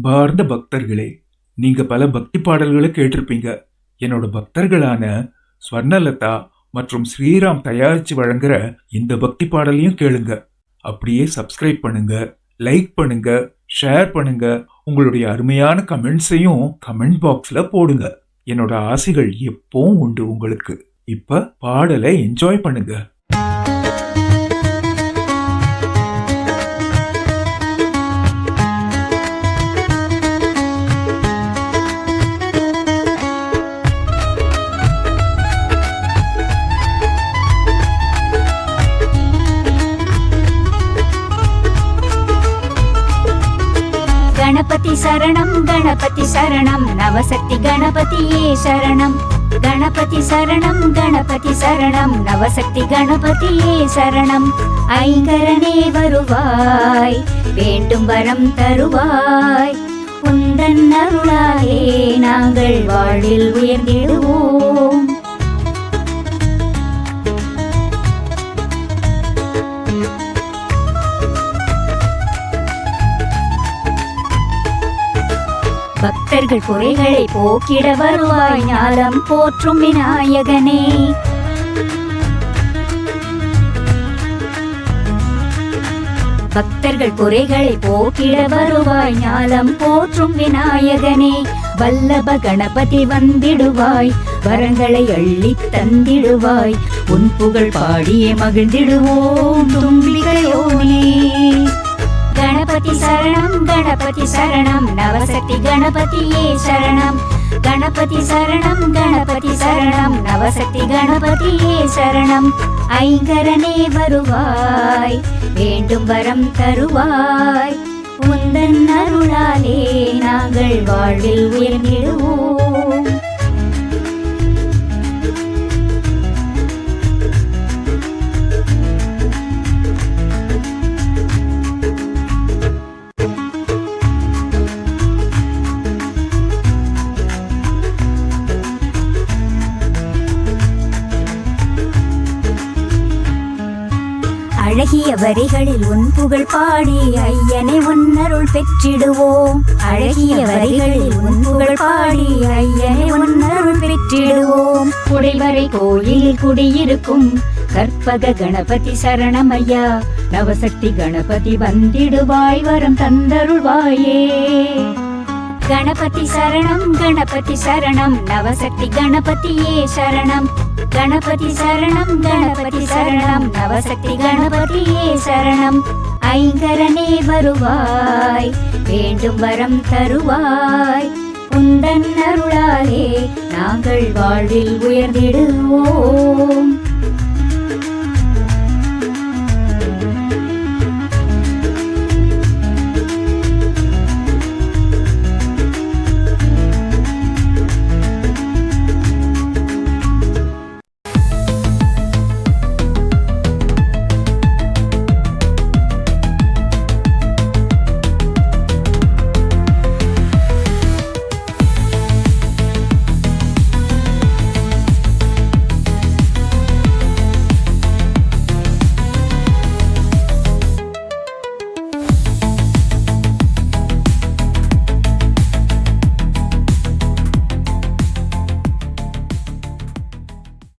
அன்பார்ந்த பக்தர்களே, நீங்க பல பக்தி பாடல்களை கேட்டிருப்பீங்க. என்னோட பக்தர்களான ஸ்வர்ணலதா மற்றும் ஸ்ரீராம் தயாரிச்சு வழங்குற இந்த பக்தி பாடலையும் கேளுங்க. அப்படியே சப்ஸ்கிரைப் பண்ணுங்க, லைக் பண்ணுங்க, ஷேர் பண்ணுங்க. உங்களுடைய அருமையான கமெண்ட்ஸையும் கமெண்ட் பாக்ஸ்ல போடுங்க. என்னோட ஆசைகள் எப்பவும் உண்டு உங்களுக்கு. இப்ப பாடலை என்ஜாய் பண்ணுங்க. गणपति शरणं नवशक्ति गणपतिये शरणं गणपति शरणं नवशक्ति गणपतिये शरणं ऐंगरने வருவாய் வேண்டும் வரம் தருவாய் உந்தன் அருளாலே நாங்கள் வாழ்வில் உயர்ந்திடுவோம். பக்தர்கள் குறைகளை போக்கிட வருவாய் ஞானம் போற்றும் விநாயகனே. பக்தர்கள் குறைகளை போக்கிட வருவாய் ஞானம் போற்றும் விநாயகனே. வல்லப கணபதி வந்திடுவாய் வரங்களை அள்ளி தந்திடுவாய் உன் புகழ் பாடியே மகிழ்ந்திடுவோம் தும்பிகையோனே. गणपति शरणं नवशक्ति गणपतिये शरणं गणपति शरणं नवशक्ति गणपतिये शरणं ऐंगरने வருவாய் வேண்டும் வரம் தருவாய் உந்தன் அருளாலே நாங்கள் வாழ்வில் உயர்ந்திடுவோம். அழகிய வரிகளில் உன் புகழ் பாடி ஐயனை உன்னருள் பெற்றிடுவோம். அழகிய வரிகளில் உன் புகழ் பாடி ஐயனை உன்னருள் பெற்றிடுவோம். குடைவரை கோயிலில் குடியிருக்கும் கற்பக கணபதி சரணம் ஐயா. நவசக்தி கணபதி வந்திடுவாய் வரம் தந்தருள்வாயே. गणपति शरणं नवशक्ति गणपतिये शरणं गणपति शरणं नवशक्ति गणपतिये शरणं ऐंगरने வருவாய் வேண்டும் வரம் தருவாய் உந்தன் அருளாலே நாங்கள் வாழ்வில் உயர்ந்திடுவோம்.